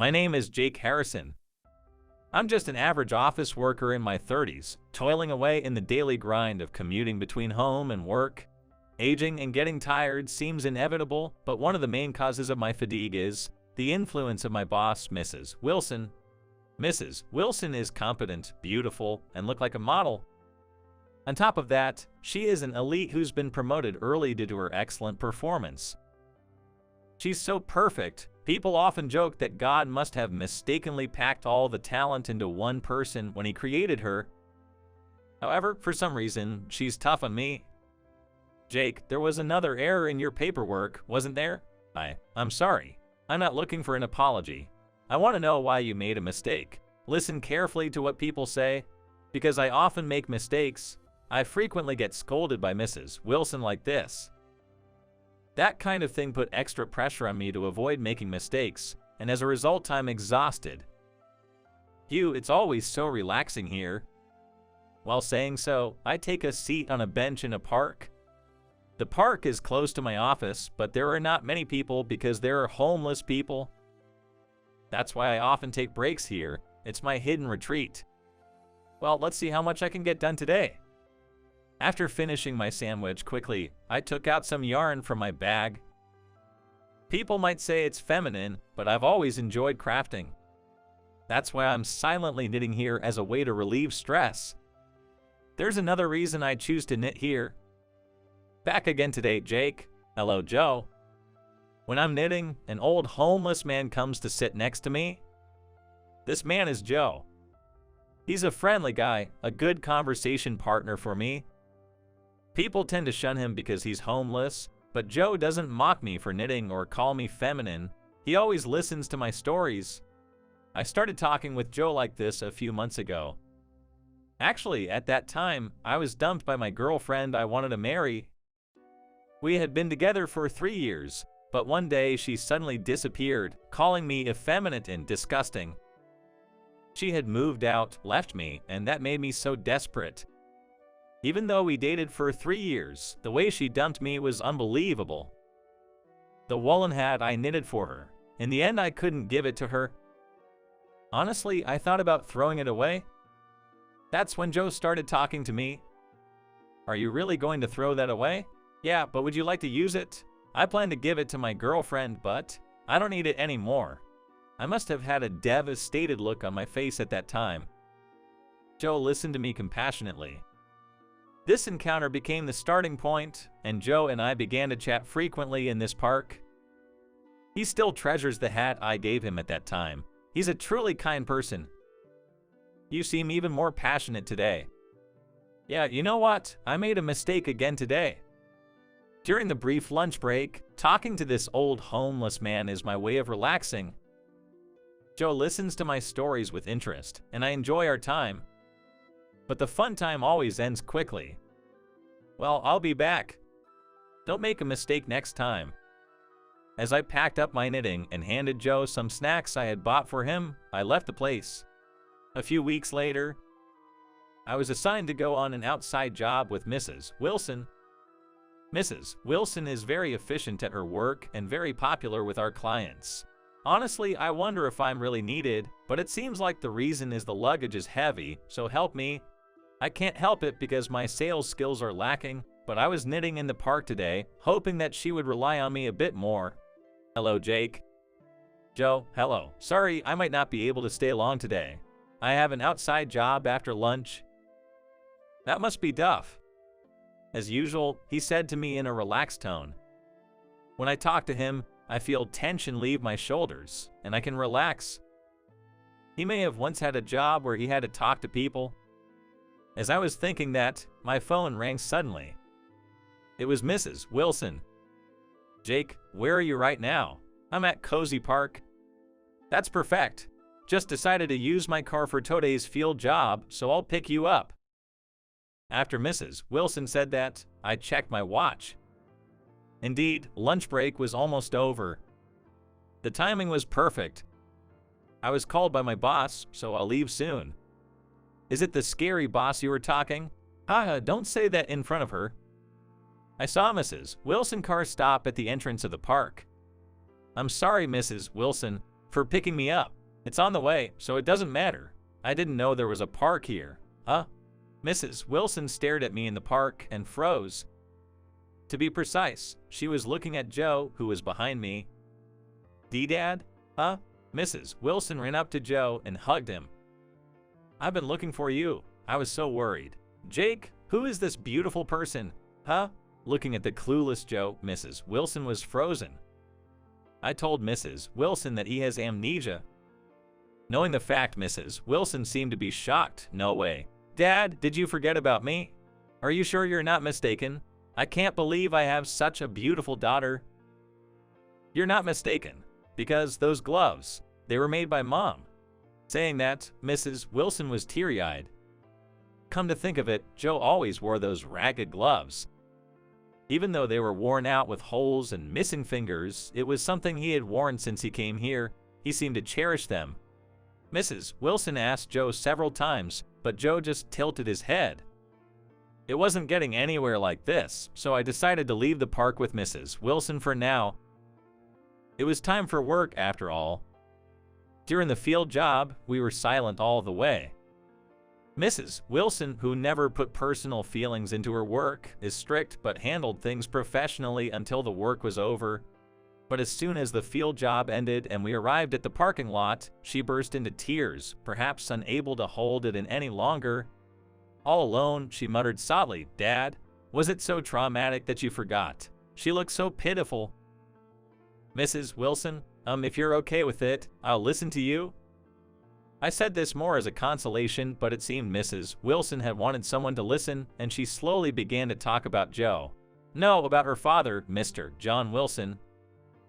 My name is Jake Harrison. I'm just an average office worker in my 30s, toiling away in the daily grind of commuting between home and work. Aging and getting tired seems inevitable, but one of the main causes of my fatigue is the influence of my boss, Mrs. Wilson. Mrs. Wilson is competent, beautiful, and look like a model. On top of that, she is an elite who's been promoted early due to her excellent performance. She's so perfect, people often joke that God must have mistakenly packed all the talent into one person when he created her. However, for some reason, she's tough on me. Jake, there was another error in your paperwork, wasn't there? I'm sorry. I'm not looking for an apology. I want to know why you made a mistake. Listen carefully to what people say, because I often make mistakes. I frequently get scolded by Mrs. Wilson like this. That kind of thing put extra pressure on me to avoid making mistakes, and as a result I'm exhausted. Hugh, it's always so relaxing here. While saying so, I take a seat on a bench in a park. The park is close to my office, but there are not many people because there are homeless people. That's why I often take breaks here. It's my hidden retreat. Well, let's see how much I can get done today. After finishing my sandwich quickly, I took out some yarn from my bag. People might say it's feminine, but I've always enjoyed crafting. That's why I'm silently knitting here as a way to relieve stress. There's another reason I choose to knit here. Back again today, Jake. Hello, Joe. When I'm knitting, an old homeless man comes to sit next to me. This man is Joe. He's a friendly guy, a good conversation partner for me. People tend to shun him because he's homeless, but Joe doesn't mock me for knitting or call me feminine. He always listens to my stories. I started talking with Joe like this a few months ago. Actually, at that time, I was dumped by my girlfriend I wanted to marry. We had been together for 3 years, but one day she suddenly disappeared, calling me effeminate and disgusting. She had moved out, left me, and that made me so desperate. Even though we dated for 3 years, the way she dumped me was unbelievable. The woolen hat I knitted for her. In the end, I couldn't give it to her. Honestly, I thought about throwing it away. That's when Joe started talking to me. Are you really going to throw that away? Yeah, but would you like to use it? I plan to give it to my girlfriend, but I don't need it anymore. I must have had a devastated look on my face at that time. Joe listened to me compassionately. This encounter became the starting point, and Joe and I began to chat frequently in this park. He still treasures the hat I gave him at that time. He's a truly kind person. You seem even more passionate today. Yeah, you know what? I made a mistake again today. During the brief lunch break, talking to this old homeless man is my way of relaxing. Joe listens to my stories with interest, and I enjoy our time. But the fun time always ends quickly. Well, I'll be back. Don't make a mistake next time. As I packed up my knitting and handed Joe some snacks I had bought for him, I left the place. A few weeks later, I was assigned to go on an outside job with Mrs. Wilson. Mrs. Wilson is very efficient at her work and very popular with our clients. Honestly, I wonder if I'm really needed, but it seems like the reason is the luggage is heavy, so help me. I can't help it because my sales skills are lacking, but I was knitting in the park today, hoping that she would rely on me a bit more. Hello, Jake. Joe, hello. Sorry, I might not be able to stay long today. I have an outside job after lunch. That must be tough. As usual, he said to me in a relaxed tone. When I talk to him, I feel tension leave my shoulders, and I can relax. He may have once had a job where he had to talk to people. As I was thinking that, my phone rang suddenly. It was Mrs. Wilson. Jake, where are you right now? I'm at Cozy Park. That's perfect. Just decided to use my car for today's field job, so I'll pick you up. After Mrs. Wilson said that, I checked my watch. Indeed, lunch break was almost over. The timing was perfect. I was called by my boss, so I'll leave soon. Is it the scary boss you were talking? Don't say that in front of her. I saw Mrs. Wilson car stop at the entrance of the park. I'm sorry, Mrs. Wilson. for picking me up. It's on the way, so it doesn't matter. I didn't know there was a park here. Huh? Mrs. Wilson stared at me in the park and froze. To be precise, she was looking at Joe, who was behind me. "Dad? Huh?" Mrs. Wilson ran up to Joe and hugged him. "I've been looking for you. I was so worried." "Jake, who is this beautiful person? Huh?" Looking at the clueless Joe, Mrs. Wilson was frozen. I told Mrs. Wilson that he has amnesia. Knowing the fact, Mrs. Wilson seemed to be shocked. "No way. Dad, did you forget about me? Are you sure you're not mistaken? I can't believe I have such a beautiful daughter." "You're not mistaken, because those gloves, they were made by Mom." Saying that, Mrs. Wilson was teary-eyed. Come to think of it, Joe always wore those ragged gloves. Even though they were worn out with holes and missing fingers, it was something he had worn since he came here. He seemed to cherish them. Mrs. Wilson asked Joe several times, but Joe just tilted his head. It wasn't getting anywhere like this, so I decided to leave the park with Mrs. Wilson for now. It was time for work after all. During the field job, we were silent all the way. Mrs. Wilson, who never put personal feelings into her work, is strict but handled things professionally until the work was over. But as soon as the field job ended and we arrived at the parking lot, she burst into tears, perhaps unable to hold it in any longer. All alone, she muttered softly, "Dad, was it so traumatic that you forgot? She looked so pitiful." "Mrs. Wilson, if you're okay with it, I'll listen to you." I said this more as a consolation, but it seemed Mrs. Wilson had wanted someone to listen, and she slowly began to talk about Joe. No, about her father, Mr. John Wilson.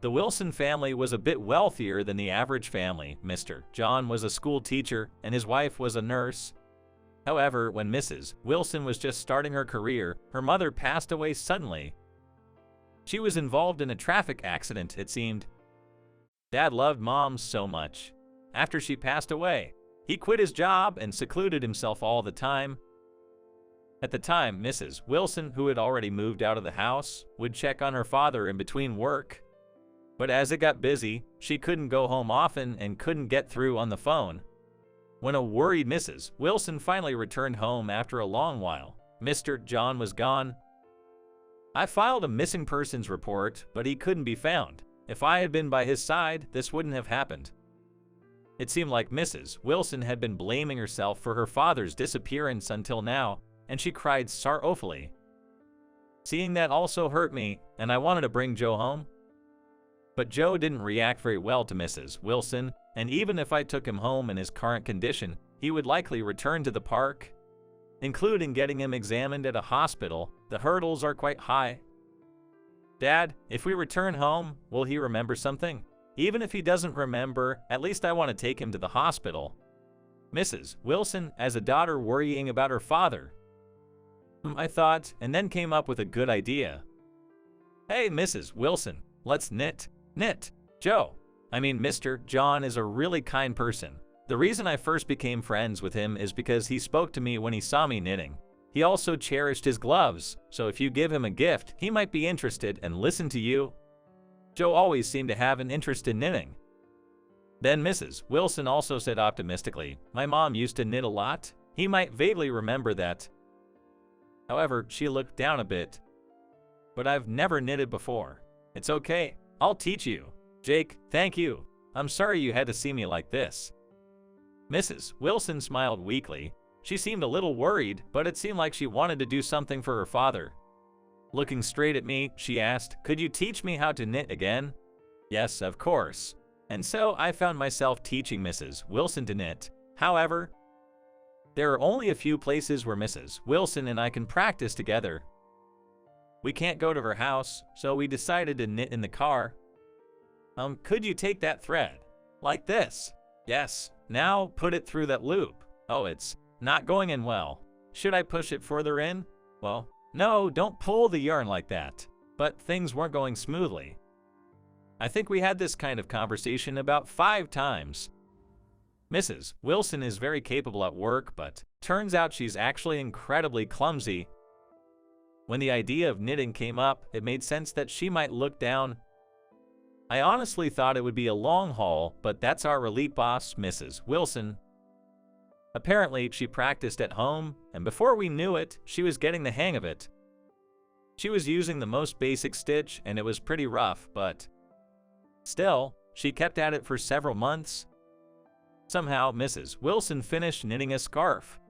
The Wilson family was a bit wealthier than the average family. Mr. John was a school teacher, and his wife was a nurse. However, when Mrs. Wilson was just starting her career, her mother passed away suddenly. She was involved in a traffic accident, it seemed. Dad loved Mom so much. After she passed away, he quit his job and secluded himself all the time. At the time, Mrs. Wilson, who had already moved out of the house, would check on her father in between work. But as it got busy, she couldn't go home often and couldn't get through on the phone. When a worried Mrs. Wilson finally returned home after a long while, Mr. John was gone. I filed a missing persons report, but he couldn't be found. If I had been by his side, this wouldn't have happened. It seemed like Mrs. Wilson had been blaming herself for her father's disappearance until now, and she cried sorrowfully. Seeing that also hurt me, and I wanted to bring Joe home. But Joe didn't react very well to Mrs. Wilson, and even if I took him home in his current condition, he would likely return to the park. Including getting him examined at a hospital, the hurdles are quite high. Dad, if we return home, will he remember something? Even if he doesn't remember, at least I want to take him to the hospital. Mrs. Wilson, as a daughter worrying about her father. I thought, and then came up with a good idea. Hey, Mrs. Wilson, let's knit. Knit. Joe. Mr. John is a really kind person. The reason I first became friends with him is because he spoke to me when he saw me knitting. He also cherished his gloves, so if you give him a gift, he might be interested and listen to you. Joe always seemed to have an interest in knitting. Then Mrs. Wilson also said optimistically, my mom used to knit a lot. He might vaguely remember that. However, she looked down a bit. But I've never knitted before. It's okay. I'll teach you. Jake, thank you. I'm sorry you had to see me like this. Mrs. Wilson smiled weakly. She seemed a little worried, but it seemed like she wanted to do something for her father. Looking straight at me, she asked, could you teach me how to knit again? Yes, of course. And so I found myself teaching Mrs. Wilson to knit. However, there are only a few places where Mrs. Wilson and I can practice together. We can't go to her house, so we decided to knit in the car. Could you take that thread? Like this? Yes. Now put it through that loop. Oh, it's not going in well. Should I push it further in? Well, no, don't pull the yarn like that. But things weren't going smoothly. I think we had this kind of conversation about 5 times. Mrs. Wilson is very capable at work, but turns out she's actually incredibly clumsy. When the idea of knitting came up, it made sense that she might look down. I honestly thought it would be a long haul, but that's our elite boss, Mrs. Wilson. Apparently, she practiced at home, and before we knew it, she was getting the hang of it. She was using the most basic stitch, and it was pretty rough, but still, she kept at it for several months. Somehow, Mrs. Wilson finished knitting a scarf.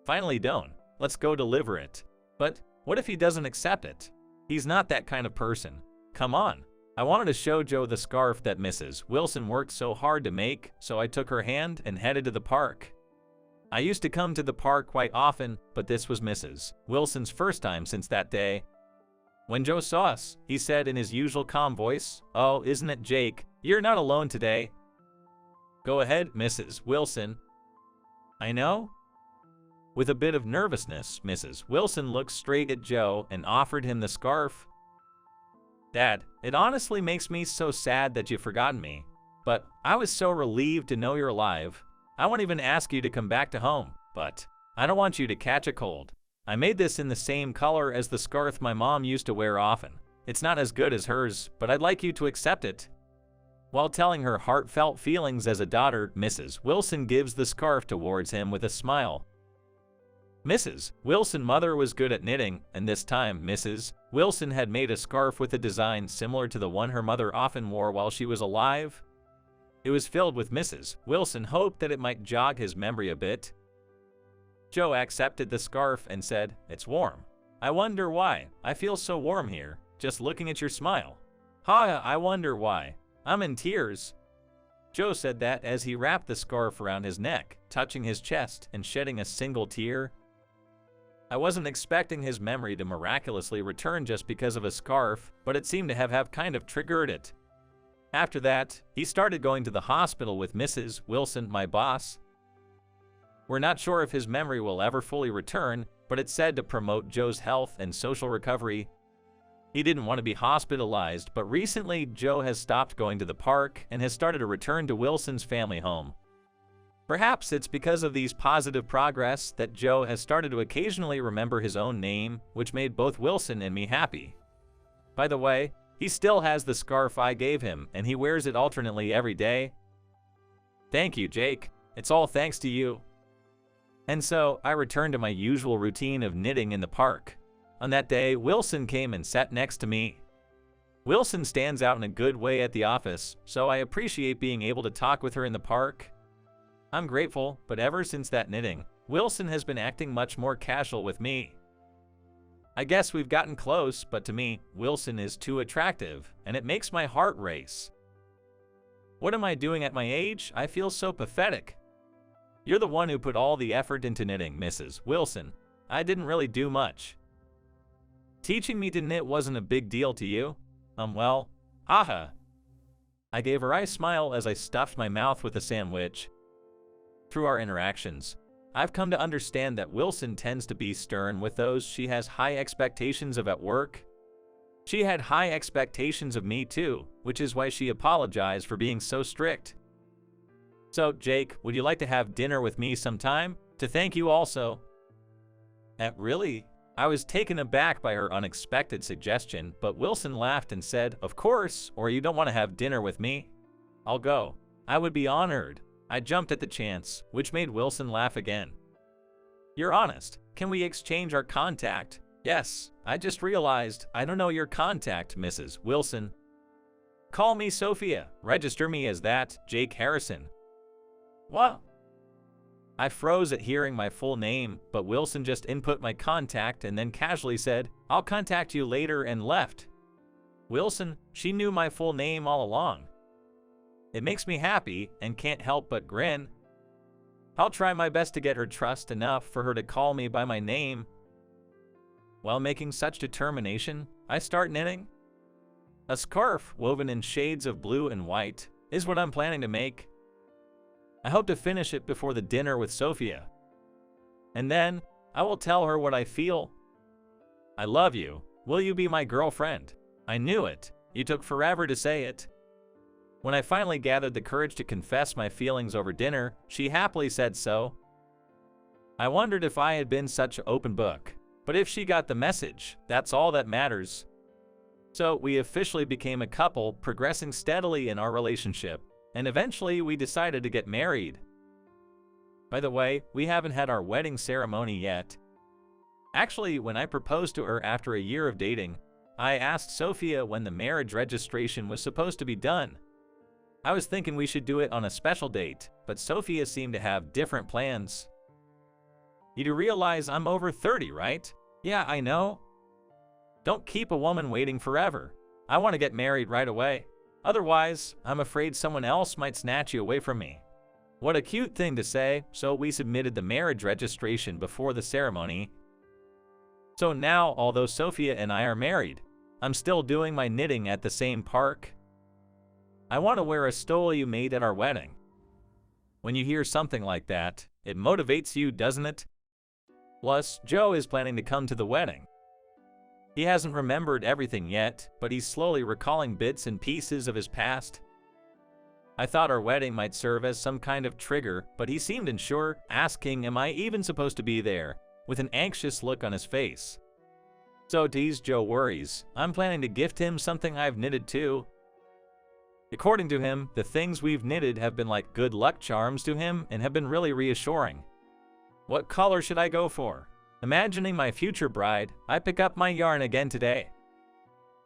Finally done. Let's go deliver it. But what if he doesn't accept it? He's not that kind of person. Come on. I wanted to show Joe the scarf that Mrs. Wilson worked so hard to make, so I took her hand and headed to the park. I used to come to the park quite often, but this was Mrs. Wilson's first time since that day. When Joe saw us, he said in his usual calm voice, "Oh, isn't it Jake? You're not alone today." "Go ahead, Mrs. Wilson." "I know." With a bit of nervousness, Mrs. Wilson looked straight at Joe and offered him the scarf. "Dad, it honestly makes me so sad that you've forgotten me. But I was so relieved to know you're alive. I won't even ask you to come back to home, but I don't want you to catch a cold. I made this in the same color as the scarf my mom used to wear often. It's not as good as hers, but I'd like you to accept it." While telling her heartfelt feelings as a daughter, Mrs. Wilson gives the scarf towards him with a smile. Mrs. Wilson's mother was good at knitting, and this time Mrs. Wilson had made a scarf with a design similar to the one her mother often wore while she was alive. It was filled with Mrs. Wilson hoped that it might jog his memory a bit. Joe accepted the scarf and said, "It's warm. I wonder why. I feel so warm here, just looking at your smile. Ha, I wonder why. I'm in tears." Joe said that as he wrapped the scarf around his neck, touching his chest and shedding a single tear. I wasn't expecting his memory to miraculously return just because of a scarf, but it seemed to have kind of triggered it. After that, he started going to the hospital with Mrs. Wilson, my boss. We're not sure if his memory will ever fully return, but it's said to promote Joe's health and social recovery. He didn't want to be hospitalized, but recently Joe has stopped going to the park and has started to return to Wilson's family home. Perhaps it's because of these positive progress that Joe has started to occasionally remember his own name, which made both Wilson and me happy. By the way, he still has the scarf I gave him, and he wears it alternately every day. Thank you, Jake. It's all thanks to you. And so, I returned to my usual routine of knitting in the park. On that day, Wilson came and sat next to me. Wilson stands out in a good way at the office, so I appreciate being able to talk with her in the park. I'm grateful, but ever since that knitting, Wilson has been acting much more casual with me. I guess we've gotten close, but to me, Wilson is too attractive, and it makes my heart race. What am I doing at my age? I feel so pathetic. You're the one who put all the effort into knitting, Mrs. Wilson. I didn't really do much. Teaching me to knit wasn't a big deal to you? Well, haha. I gave her a smile as I stuffed my mouth with a sandwich. Through our interactions, I've come to understand that Wilson tends to be stern with those she has high expectations of at work. She had high expectations of me too, which is why she apologized for being so strict. So, Jake, would you like to have dinner with me sometime? To thank you also. Really? I was taken aback by her unexpected suggestion, but Wilson laughed and said, "Of course, or you don't want to have dinner with me? I'll go. I would be honored." I jumped at the chance, which made Wilson laugh again. "You're honest. Can we exchange our contact?" "Yes, I just realized I don't know your contact, Mrs. Wilson." "Call me Sophia. Register me as that, Jake Harrison." "What?" I froze at hearing my full name, but Wilson just input my contact and then casually said, "I'll contact you later," and left. Wilson, she knew my full name all along. It makes me happy and can't help but grin. I'll try my best to get her trust enough for her to call me by my name. While making such determination, I start knitting. A scarf woven in shades of blue and white is what I'm planning to make. I hope to finish it before the dinner with Sophia. And then, I will tell her what I feel. "I love you. Will you be my girlfriend?" I knew it. You took forever to say it. When I finally gathered the courage to confess my feelings over dinner, she happily said so. I wondered if I had been such an open book, but if she got the message, that's all that matters. So we officially became a couple, progressing steadily in our relationship, and eventually we decided to get married. By the way, we haven't had our wedding ceremony yet. Actually, when I proposed to her after a year of dating, I asked Sophia when the marriage registration was supposed to be done. I was thinking we should do it on a special date, but Sophia seemed to have different plans. You do realize I'm over 30, right? Yeah, I know. Don't keep a woman waiting forever. I want to get married right away. Otherwise, I'm afraid someone else might snatch you away from me. What a cute thing to say, so we submitted the marriage registration before the ceremony. So now, although Sophia and I are married, I'm still doing my knitting at the same park. I want to wear a stole you made at our wedding. When you hear something like that, it motivates you, doesn't it? Plus, Joe is planning to come to the wedding. He hasn't remembered everything yet, but he's slowly recalling bits and pieces of his past. I thought our wedding might serve as some kind of trigger, but he seemed unsure, asking, "Am I even supposed to be there?" with an anxious look on his face. So to ease Joe's worries, I'm planning to gift him something I've knitted too. According to him, the things we've knitted have been like good luck charms to him and have been really reassuring. What color should I go for? Imagining my future bride, I pick up my yarn again today.